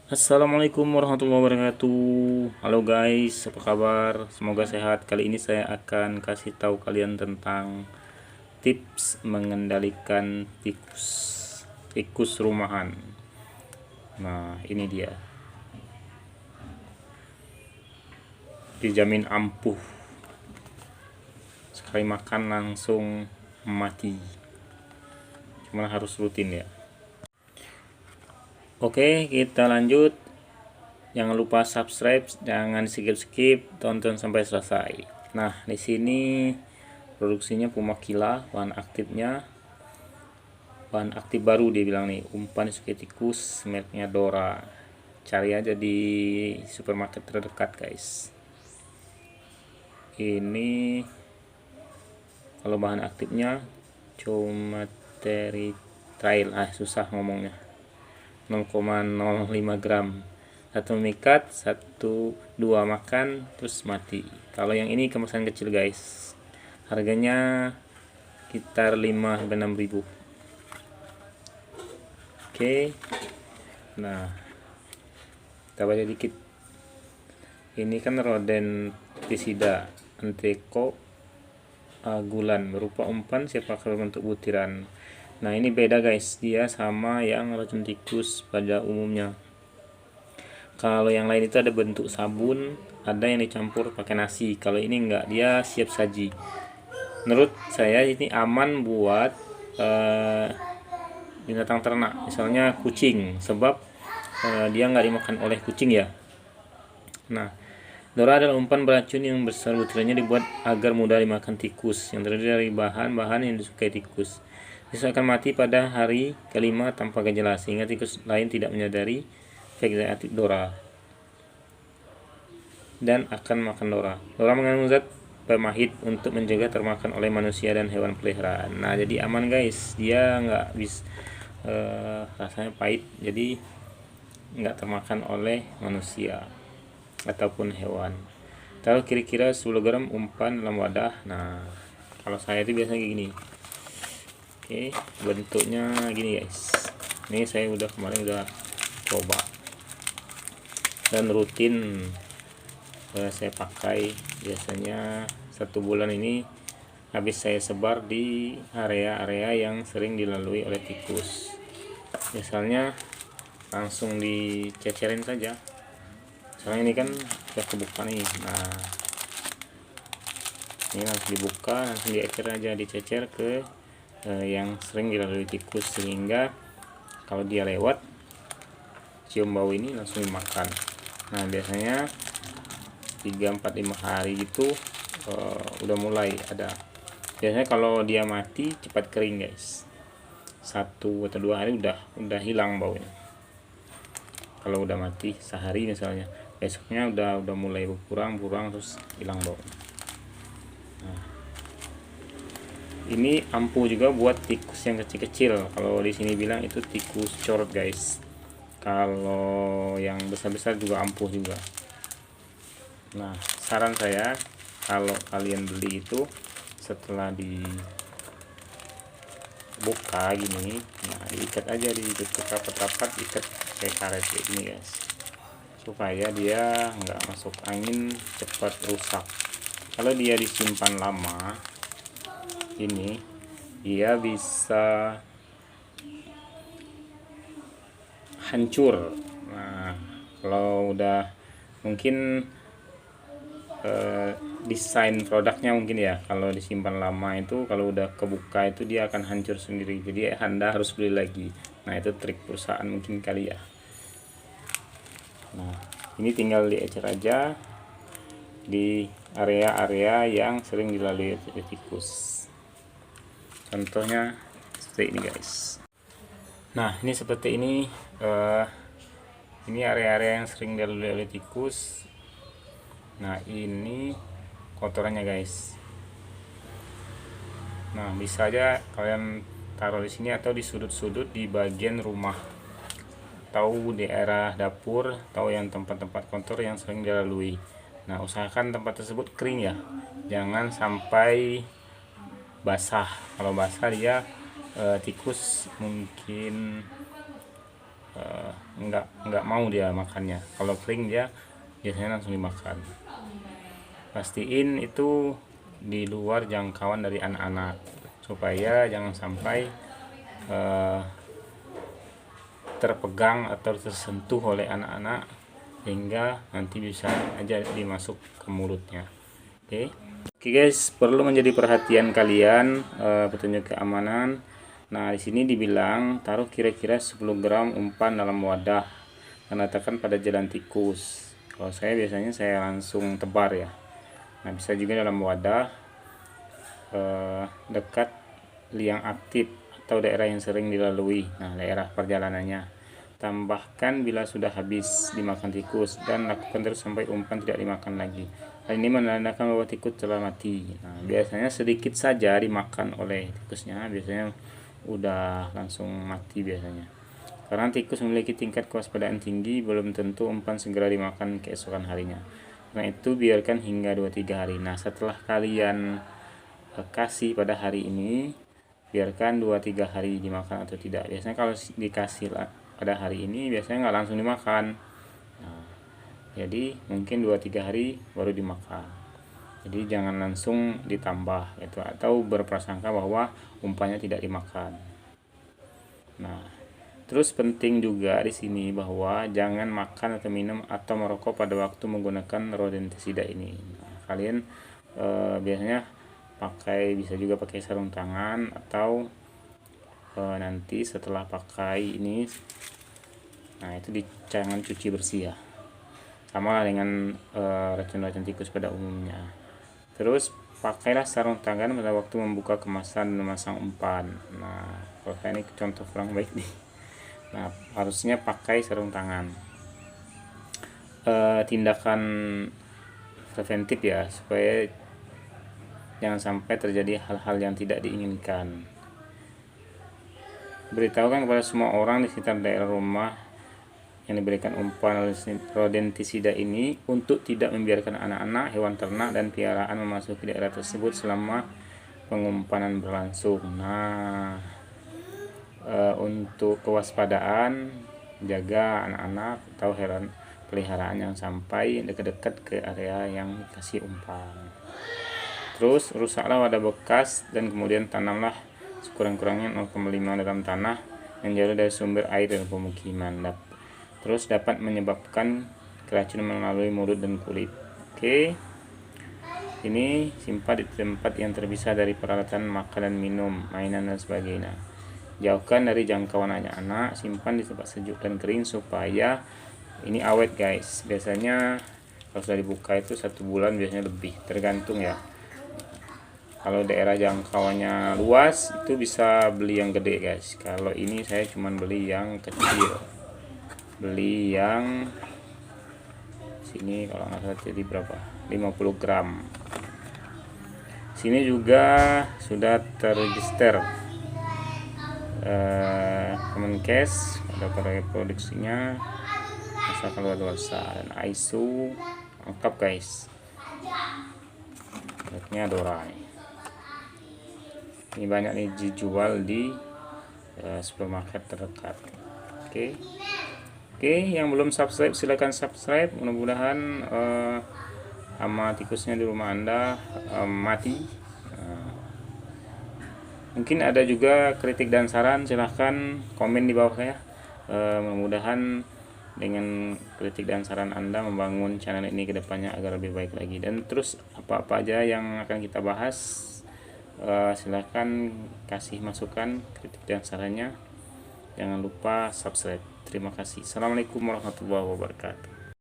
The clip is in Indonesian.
Assalamualaikum warahmatullahi wabarakatuh. Halo guys, apa kabar? Semoga sehat. Kali ini saya akan kasih tahu kalian tentang tips mengendalikan tikus. Tikus rumahan. Nah, ini dia. Dijamin ampuh. Sekali makan langsung mati. Cuma harus rutin ya. Oke, kita lanjut. Jangan lupa subscribe, jangan skip-skip, tonton sampai selesai. Nah, di sini produksinya Puma Kila, bahan aktifnya bahan aktif baru dia bilang nih, umpan sukai tikus, mereknya Dora. Cari aja di supermarket terdekat, guys. Ini kalau bahan aktifnya cuma trail, susah ngomongnya. 0,05 gram. Satu memikat, satu dua makan terus mati. Kalau yang ini kemasan kecil guys, harganya sekitar 5-6 ribu. Oke, nah kita baca dikit. Ini kan rodenticida Anteko agulan, berupa umpan siapa berbentuk butiran. Nah ini beda guys, dia sama yang racun tikus pada umumnya. Kalau yang lain itu ada bentuk sabun, ada yang dicampur pakai nasi. Kalau ini enggak, dia siap saji. Menurut saya ini aman buat binatang ternak, misalnya kucing, sebab dia nggak dimakan oleh kucing ya. Nah, Dora adalah umpan beracun yang besar, butirannya dibuat agar mudah dimakan tikus, yang terdiri dari bahan-bahan yang disukai tikus. Tikus akan mati pada hari kelima tanpa gejala, sehingga tikus lain tidak menyadari efek aktif Dora dan akan makan Dora. Dora mengandung zat pemahit untuk mencegah termakan oleh manusia dan hewan peliharaan. Nah, jadi aman guys, dia nggak bisa rasanya pahit, jadi nggak termakan oleh manusia ataupun hewan. Taruh kira-kira 10 gram umpan dalam wadah. Nah, kalau saya itu biasanya kayak gini. Oke, bentuknya gini guys. Ini saya kemarin udah coba dan rutin saya pakai. Biasanya 1 bulan ini habis saya sebar di area-area yang sering dilalui oleh tikus. Misalnya langsung dicecerin saja. Soalnya ini kan udah kebuka nih. Nah, ini langsung dibuka, langsung diecer aja, dicecer ke yang sering dilalui tikus, sehingga kalau dia lewat cium bau ini langsung dimakan. Nah, biasanya 3-4-5 hari gitu udah mulai ada. Biasanya kalau dia mati cepat kering guys, 1 atau 2 hari udah hilang baunya. Kalau udah mati sehari misalnya, besoknya udah mulai berkurang terus hilang baunya. Nah, ini ampuh juga buat tikus yang kecil-kecil. Kalau di sini bilang itu tikus corot guys. Kalau yang besar-besar juga ampuh juga. Nah, saran saya kalau kalian beli itu setelah dibuka gini, nah diikat aja, ditutup rapat-rapat, ikat kayak karet kayak gini guys, supaya dia nggak masuk angin, cepat rusak. Kalau dia disimpan lama ini, dia bisa hancur. Nah, kalau udah mungkin desain produknya mungkin ya, kalau disimpan lama itu kalau udah kebuka itu dia akan hancur sendiri, jadi Anda harus beli lagi. Nah, itu trik perusahaan mungkin kali ya. Nah, ini tinggal diecer aja di area-area yang sering dilalui tikus. Contohnya seperti ini guys. Nah, ini seperti ini. Ini area-area yang sering dilalui oleh tikus. Nah, ini kotorannya guys. Nah, bisa aja kalian taruh di sini atau di sudut-sudut di bagian rumah atau di daerah dapur atau yang tempat-tempat kotor yang sering dilalui. Nah, usahakan tempat tersebut kering ya, jangan sampai basah. Kalau basah dia tikus mungkin nggak mau dia makannya. Kalau kering dia biasanya langsung dimakan. Pastiin itu di luar jangkauan dari anak-anak supaya jangan sampai terpegang atau tersentuh oleh anak-anak hingga nanti bisa aja dimasuk ke mulutnya. Oke guys, perlu menjadi perhatian kalian petunjuk keamanan. Nah, di sini dibilang taruh kira-kira 10 gram umpan dalam wadah dan letakkan pada jalan tikus. Kalau saya biasanya saya langsung tebar ya. Nah, bisa juga dalam wadah dekat liang aktif atau daerah yang sering dilalui. Nah, daerah perjalanannya. Tambahkan bila sudah habis dimakan tikus dan lakukan terus sampai umpan tidak dimakan lagi. Hal ini menandakan bahwa tikus telah mati. Nah, biasanya sedikit saja dimakan oleh tikusnya, biasanya udah langsung mati biasanya. Karena tikus memiliki tingkat kewaspadaan tinggi, belum tentu umpan segera dimakan keesokan harinya. Karena itu biarkan hingga 2-3 hari. Nah, setelah kalian kasih pada hari ini, biarkan 2-3 hari dimakan atau tidak. Biasanya kalau dikasih pada hari ini biasanya nggak langsung dimakan. Nah, jadi mungkin 2-3 hari baru dimakan. Jadi jangan langsung ditambah itu atau berprasangka bahwa umpannya tidak dimakan. Nah, terus penting juga di sini bahwa jangan makan atau minum atau merokok pada waktu menggunakan rodentisida ini. Nah, kalian biasanya bisa juga pakai sarung tangan atau nanti setelah pakai ini, nah itu jangan cuci bersih ya, sama dengan racun-racun tikus pada umumnya. Terus pakailah sarung tangan pada waktu membuka kemasan dan memasang umpan. Nah, kalau saya ini contoh kurang baik nih. Nah, harusnya pakai sarung tangan. Tindakan preventif ya, supaya jangan sampai terjadi hal-hal yang tidak diinginkan. Beritahukan kepada semua orang di sekitar daerah rumah yang diberikan umpan rodentisida ini untuk tidak membiarkan anak-anak, hewan ternak, dan piaraan memasuki daerah tersebut selama pengumpanan berlangsung. Nah, untuk kewaspadaan, jaga anak-anak atau hewan peliharaan yang sampai dekat-dekat ke area yang dikasih umpan. Terus rusaklah wadah bekas dan kemudian tanamlah sekurang-kurangnya 0,5 dalam tanah yang jauh dari sumber air dan pemukiman. Terus dapat menyebabkan keracunan melalui mulut dan kulit. Oke. Ini simpan di tempat yang terpisah dari peralatan makan dan minum, mainan dan sebagainya. Jauhkan dari jangkauan anak-anak, simpan di tempat sejuk dan kering supaya ini awet guys. Biasanya kalau sudah dibuka itu 1 bulan, biasanya lebih, tergantung ya. Kalau daerah jangkauannya luas itu bisa beli yang gede guys. Kalau ini saya cuman beli yang kecil, beli yang sini kalau nggak salah jadi berapa, 50 gram. Sini juga sudah terregister Kemenkes, ada produksinya, asal keluarsa dan ISO lengkap guys. Mereknya Dora nih. Ini banyak nih dijual di supermarket terdekat. Oke, yang belum subscribe silahkan subscribe. Mudah-mudahan hama tikusnya di rumah Anda mati. Mungkin ada juga kritik dan saran, silahkan komen di bawah saya. Mudah-mudahan dengan kritik dan saran Anda membangun channel ini ke depannya agar lebih baik lagi. Dan terus apa-apa aja yang akan kita bahas, silahkan kasih masukan, kritik dan sarannya. Jangan lupa subscribe. Terima kasih. Assalamualaikum warahmatullahi wabarakatuh.